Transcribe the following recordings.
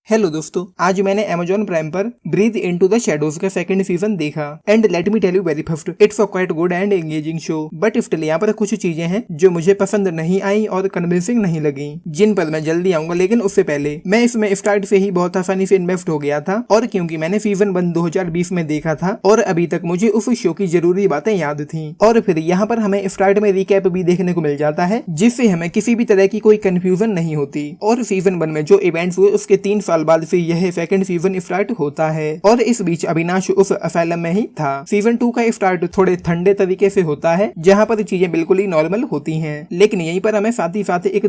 Hello दोस्तों, आज मैंने Amazon प्राइम पर ब्रीथ इनटू द शैडोज का सेकंड सीजन देखा and let me tell you very first it's a quite good and engaging show. But still यहाँ पर कुछ चीजें हैं जो मुझे पसंद नहीं आई और कन्विंसिंग नहीं लगी, जिन पर मैं जल्दी आऊंगा। लेकिन उससे पहले मैं इसमें स्टार्ट से ही बहुत आसानी से इन्वेस्ट हो गया था, और क्योंकि मैंने सीजन 1 2020 में देखा था और अभी तक मुझे उस शो की जरूरी बातें याद थी। और फिर यहाँ पर हमें स्टार्ट में रिकैप भी देखने को मिल जाता है, जिससे हमें किसी भी तरह की कोई कंफ्यूजन नहीं होती। और सीजन 1 में जो इवेंट्स हुए उसके 3 साल बाद से यह सेकंड सीजन स्टार्ट होता है, और इस बीच अविनाश उस असाइलम में ही था। सीजन 2 का स्टार्ट थोड़े ठंडे तरीके से होता है, जहाँ पर चीजें बिल्कुल ही नॉर्मल होती हैं। लेकिन यहीं पर हमें साथ ही साथ एक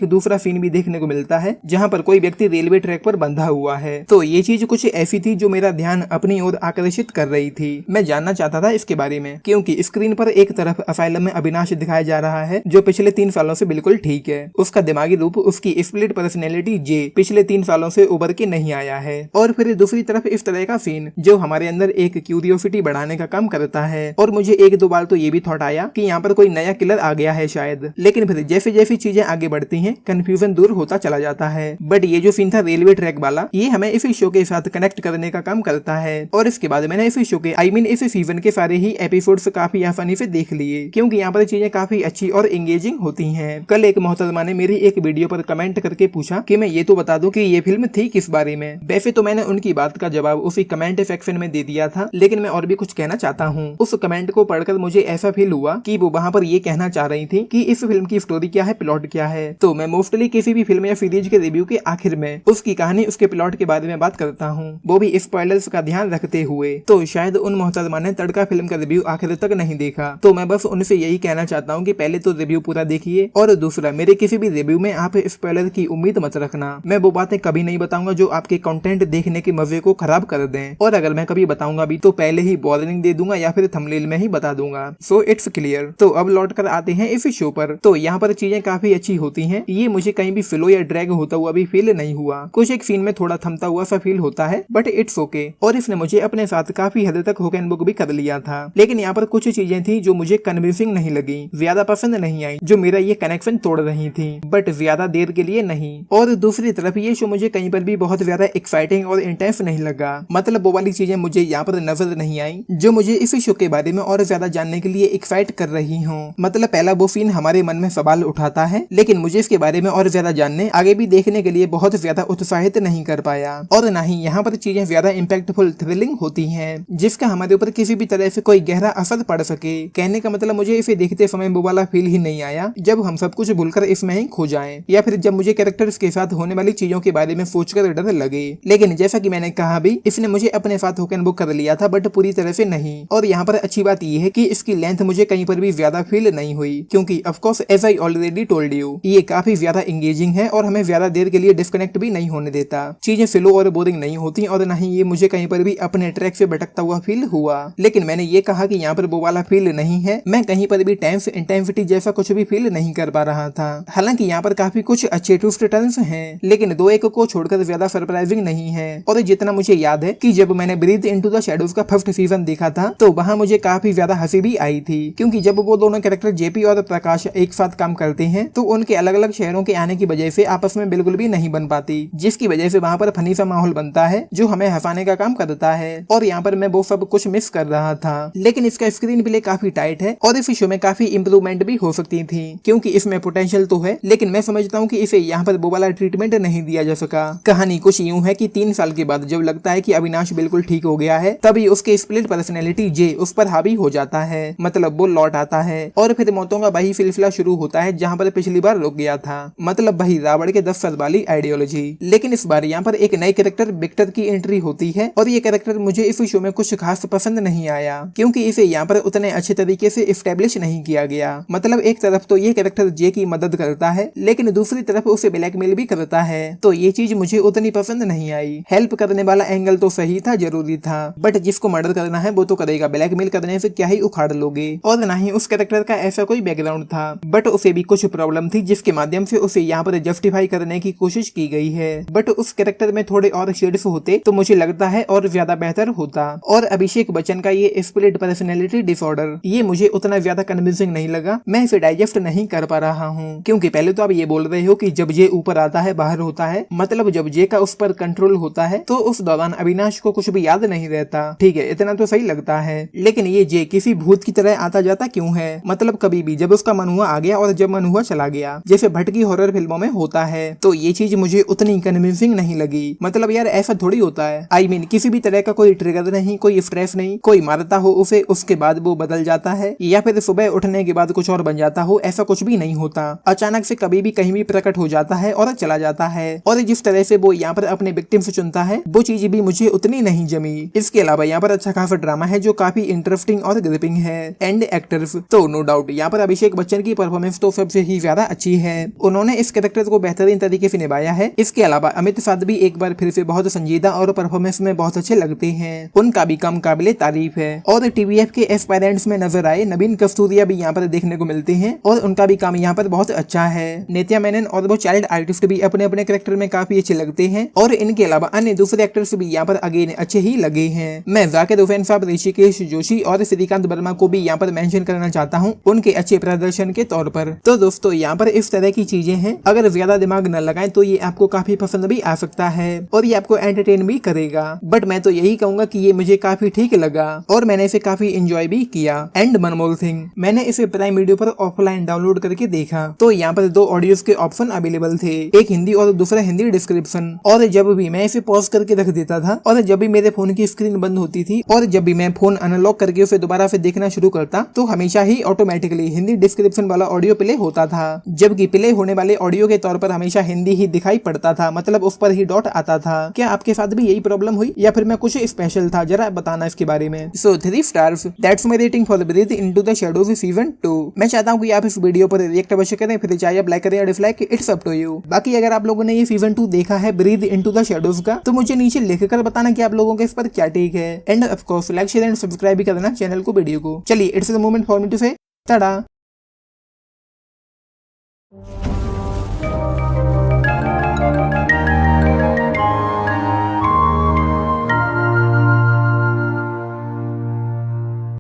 दूसरा सीन भी देखने को मिलता है, जहाँ पर कोई व्यक्ति रेलवे ट्रैक पर बंधा हुआ है। तो ये चीज कुछ ऐसी थी जो मेरा ध्यान अपनी ओर आकर्षित कर रही थी। मैं जानना चाहता था इसके बारे में, क्योंकि स्क्रीन पर एक तरफ असाइलम में अविनाश दिखाया जा रहा है, जो पिछले 3 सालों से बिल्कुल ठीक है। उसका दिमागी रूप, उसकी स्प्लिट पर्सनैलिटी जे पिछले 3 सालों से उभर के नहीं आया है। और फिर दूसरी तरफ इस तरह का सीन जो हमारे अंदर एक क्यूरियोसिटी बढ़ाने का काम करता है। और मुझे 1-2 बार तो ये भी थॉट आया कि यहाँ पर कोई नया किलर आ गया है शायद। लेकिन फिर जैसे जैसी चीजें आगे बढ़ती हैं, कंफ्यूजन दूर होता चला जाता है। बट ये जो सीन था रेलवे ट्रैक वाला, ये हमें इस शो के साथ कनेक्ट करने का काम करता है। और इसके बाद मैंने इस शो के इस सीजन के सारे ही एपिसोड्स काफी आसानी से देख लिए, क्योंकि यहाँ पर चीजें काफी अच्छी और एंगेजिंग होती हैं। कल एक मोहतरमा ने मेरी एक वीडियो पर कमेंट करके पूछा कि मैं ये तो बता दूं कि ये फिल्म थी किस बारे में। वैसे तो मैंने उनकी बात का जवाब उसी कमेंट सेक्शन में दे दिया था, लेकिन मैं और भी कुछ कहना चाहता हूँ। उस कमेंट को पढ़कर मुझे ऐसा फील हुआ कि वो वहाँ पर ये कहना चाह रही थी कि इस फिल्म की स्टोरी क्या है, प्लॉट क्या है। तो मैं मोस्टली किसी भी फिल्म या सीरीज के रिव्यू के आखिर में उसकी कहानी, उसके प्लॉट के बारे में बात करता हूँ, वो भी स्पॉयलर्स का ध्यान रखते हुए। तो शायद उन मोहतरमा ने तड़का फिल्म का रिव्यू आखिर तक नहीं देखा, तो मैं बस उनसे यही कहना चाहता हूँ कि पहले तो रिव्यू पूरा देखिए, और दूसरा, मेरे किसी भी रिव्यू में आप स्पॉइलर की उम्मीद मत रखना। मैं वो बातें कभी नहीं बताऊंगा जो आपके कंटेंट देखने के मजे को खराब कर दें, और अगर मैं कभी बताऊंगा भी तो पहले ही वार्निंग दे दूंगा या फिर थंबनेल में ही बता दूंगा। So it's clear. तो अब लौट कर आते हैं इस शो पर। तो यहाँ पर चीजें काफी अच्छी होती हैं। ये मुझे कहीं भी फ्लो या ड्रैग होता हुआ भी फील नहीं हुआ। कुछ एक सीन में थोड़ा थमता हुआ सा फील होता है, बट इट्स ओके। और इसने मुझे अपने साथ काफी हद तक हुक एंड बुक भी कर लिया था। लेकिन यहाँ पर कुछ चीजें थी जो मुझे कन्विंसिंग नहीं लगी, ज्यादा पसंद नहीं आई, जो मेरा ये कनेक्शन तोड़ रही थी, बट ज्यादा देर के लिए नहीं। और दूसरी तरफ ये शो मुझे कहीं पर भी बहुत ज्यादा एक्साइटिंग और इंटेंस नहीं लगा। मतलब वो वाली चीजें मुझे यहाँ पर नजर नहीं आई जो मुझे इस शो के बारे में और ज्यादा जानने के लिए एक्साइट कर रही हूँ। मतलब पहला वो सीन हमारे मन में सवाल उठाता है, लेकिन मुझे इसके बारे में और ज्यादा जानने, आगे भी देखने के लिए बहुत ज्यादा उत्साहित नहीं कर पाया। और न ही यहाँ पर चीजें ज्यादा इम्पैक्टफुल थ्रिलिंग होती हैं, जिसका हमारे ऊपर किसी भी तरह से कोई गहरा असर पड़ सके। कहने का मतलब, मुझे इसे देखते समय वो वाला फील ही नहीं आया जब हम सब कुछ भूलकर इसमें ही खो जाएं, या फिर जब मुझे कैरेक्टर्स के साथ होने वाली चीजों के बारे में सोचकर डर लगे। लेकिन जैसा कि मैंने कहा भी, इसने मुझे अपने साथ हुक एंड बुक कर लिया था, बट पूरी तरह से नहीं। और यहाँ पर अच्छी बात यह है कि इसकी लेंथ मुझे कहीं पर भी ज्यादा फील नहीं हुई, क्योंकि of course as I already told you, ये काफी ज्यादा एंगेजिंग है और हमें ज्यादा देर के लिए डिस्कनेक्ट भी नहीं होने देता। चीजें स्लो और बोरिंग नहीं होती, और न ही ये मुझे कहीं पर भी अपने ट्रैक से भटकता हुआ फील हुआ। लेकिन मैंने ये कहा कि यहाँ पर वो वाला फील नहीं है। मैं कहीं पर भी टेंस इंटेंसिटी जैसा कुछ भी फील नहीं कर पा रहा था। हालांकि यहाँ पर काफी कुछ अच्छे ट्विस्ट टर्न्स हैं, लेकिन 2-1 को छोड़कर ज्यादा सरप्राइजिंग नहीं है। और जितना मुझे याद है कि जब मैंने ब्रीथ इनटू द शैडोज का फर्स्ट सीजन देखा था, तो वहाँ मुझे काफी ज्यादा हंसी भी आई थी, क्योंकि जब वो दोनों कैरेक्टर जेपी और प्रकाश एक साथ काम करते हैं, तो उनके अलग अलग शहरों के आने की वजह से आपस में बिल्कुल भी नहीं बन पाती, जिसकी वजह से वहाँ पर फनी सा माहौल बनता है जो हमें हंसाने का काम करता है। और यहाँ पर मैं वो सब कुछ मिस कर रहा था। लेकिन इसका स्क्रीन प्ले काफी टाइट है, और इस शो में काफी इंप्रूवमेंट भी हो सकती थी, क्योंकि इसमें पोटेंशियल तो है, लेकिन मैं समझता हूँ कि इसे यहाँ पर वो वाला ट्रीटमेंट नहीं दिया जा सका। कहानी कुछ यूं है कि 3 साल के बाद जब लगता है कि अविनाश बिल्कुल ठीक हो गया है, तभी उसके स्प्लिट पर्सनैलिटी जे उस पर हावी हो जाता है। मतलब वो लौट आता है, और फिर मौतों का वही सिलसिला शुरू होता है जहाँ पर पिछली बार रुक गया था। मतलब वही रावण के 10 साल वाली आइडियोलॉजी। लेकिन इस बार यहाँ पर एक नई कैरेक्टर विक्टर की एंट्री होती है, और ये कैरेक्टर मुझे इस शो में कुछ खास पसंद नहीं आया, क्योंकि इसे यहाँ पर उतने अच्छे तरीके से एस्टेब्लिश नहीं किया गया। मतलब एक तरफ तो ये कैरेक्टर जे की मदद करता है, लेकिन दूसरी तरफ उसे ब्लैकमेल भी करता है, तो ये चीज मुझे उतनी पसंद नहीं आई। हेल्प करने वाला एंगल तो सही था, जरूरी था, बट जिसको मर्डर करना है वो तो करेगा, ब्लैकमेल करने से क्या ही उखाड़ लोगे। और ना ही उस कैरेक्टर का ऐसा कोई बैकग्राउंड था, बट उसे भी कुछ प्रॉब्लम थी जिसके माध्यम से उसे यहाँ पर जस्टिफाई करने की कोशिश की गई है। बट उस कैरेक्टर में थोड़े और शेड्स होते तो मुझे लगता है और ज्यादा बेहतर होता। और अभिषेक बच्चन का ये स्प्लिट पर्सनैलिटी डिसऑर्डर, ये मुझे उतना ज्यादा कन्विंसिंग नहीं लगा। मैं इसे डाइजेस्ट नहीं कर पा रहा हूँ, क्योंकि पहले तो आप ये बोल रहे हो कि जब ये ऊपर आता है बाहर होता है, मतलब मतलब जब जे का उस पर कंट्रोल होता है तो उस दौरान अविनाश को कुछ भी याद नहीं रहता। ठीक है, इतना तो सही लगता है, लेकिन ये जे किसी भूत की तरह आता जाता क्यों है? मतलब कभी भी जब उसका मन हुआ आ गया और जब मन हुआ चला गया, जैसे भटकी हॉरर फिल्मों में होता है। तो ये चीज मुझे उतनी कन्विंसिंग नहीं लगी। मतलब यार ऐसा थोड़ी होता है। I mean, किसी भी तरह का कोई ट्रिगर नहीं, कोई स्ट्रेस नहीं, कोई मारता हो उसे, उसके बाद वो बदल जाता है, या फिर सुबह उठने के बाद कुछ और बन जाता हो, ऐसा कुछ भी नहीं होता। अचानक से कभी भी कहीं भी प्रकट हो जाता है और चला जाता है। और जिस तरह से वो यहाँ पर अपने विक्टिम से चुनता है, वो चीज भी मुझे उतनी नहीं जमी। इसके अलावा यहाँ पर अच्छा खासा ड्रामा है जो काफी इंटरेस्टिंग और ग्रिपिंग है। एंड एक्टर्स तो नो डाउट यहाँ पर अभिषेक बच्चन की परफॉर्मेंस तो सबसे ही ज्यादा अच्छी है। उन्होंने इस कैरेक्टर को बेहतरीन तरीके से निभाया है। इसके अलावा अमित साध भी एक बार फिर से बहुत संजीदा और परफॉर्मेंस में बहुत अच्छे लगते हैं। उनका भी काम काबिले तारीफ है। और टीवीएफ के एस्पायरेंट्स में नजर आए नवीन कस्तूरिया भी यहाँ पर देखने को मिलते हैं और उनका भी काम यहाँ पर बहुत अच्छा है। नित्या मेनन और वो चाइल्ड आर्टिस्ट भी अपने अपने कैरेक्टर में काफी अच्छे लगते हैं। और इनके अलावा अन्य दूसरे एक्टर्स भी यहाँ पर अगेन अच्छे ही लगे हैं। मैं जाकिर हुसैन साहब, ऋषिकेश जोशी और श्रीकांत वर्मा को भी यहाँ पर मेंशन करना चाहता हूँ उनके अच्छे प्रदर्शन के तौर पर। तो दोस्तों यहाँ पर इस तरह की चीजें हैं, अगर ज्यादा दिमाग न लगाएं तो ये आपको काफी पसंद भी आ सकता है और ये आपको एंटरटेन भी करेगा। बट मैं तो यही कहूंगा कि ये मुझे काफी ठीक लगा और मैंने इसे काफी एंजॉय भी किया। एंड वन मोर थिंग, मैंने इसे प्राइम वीडियो पर ऑफलाइन डाउनलोड करके देखा तो यहाँ पर 2 ऑडियोज के ऑप्शन अवेलेबल थे, एक हिंदी और दूसरा हिंदी डिस्क्रिप्शन। और जब भी मैं इसे पॉज करके रख देता था और जब भी मेरे फोन की स्क्रीन बंद होती थी और जब भी मैं फोन अनलॉक करके उसे दोबारा से देखना शुरू करता तो हमेशा ही ऑटोमेटिकली हिंदी डिस्क्रिप्शन वाला ऑडियो प्ले होता था, जबकि प्ले होने वाले ऑडियो के तौर पर हमेशा हिंदी ही दिखाई पड़ता था, मतलब उस पर ही डॉट आता था। क्या आपके साथ भी यही प्रॉब्लम हुई या फिर मैं कुछ स्पेशल था? जरा बताना इसके बारे में। So 3 stars, that's my rating for breathe into the shadows season 2। मैं चाहता हूँ कि आप इस वीडियो पर रिएक्ट अवश्य करें, फिर चाहे आप लाइक करें या dislike, it's up to you. बाकी अगर आप लोगों ने ये सीजन 2 देखा है ब्रीथ इनटू द शैडोज का, तो मुझे नीचे लिखकर बताना कि आप लोगों के इस पर क्या टेक है। And of course like, share and subscribe भी करना चैनल को, वीडियो को। चलिए, it's the moment for me to say Tata.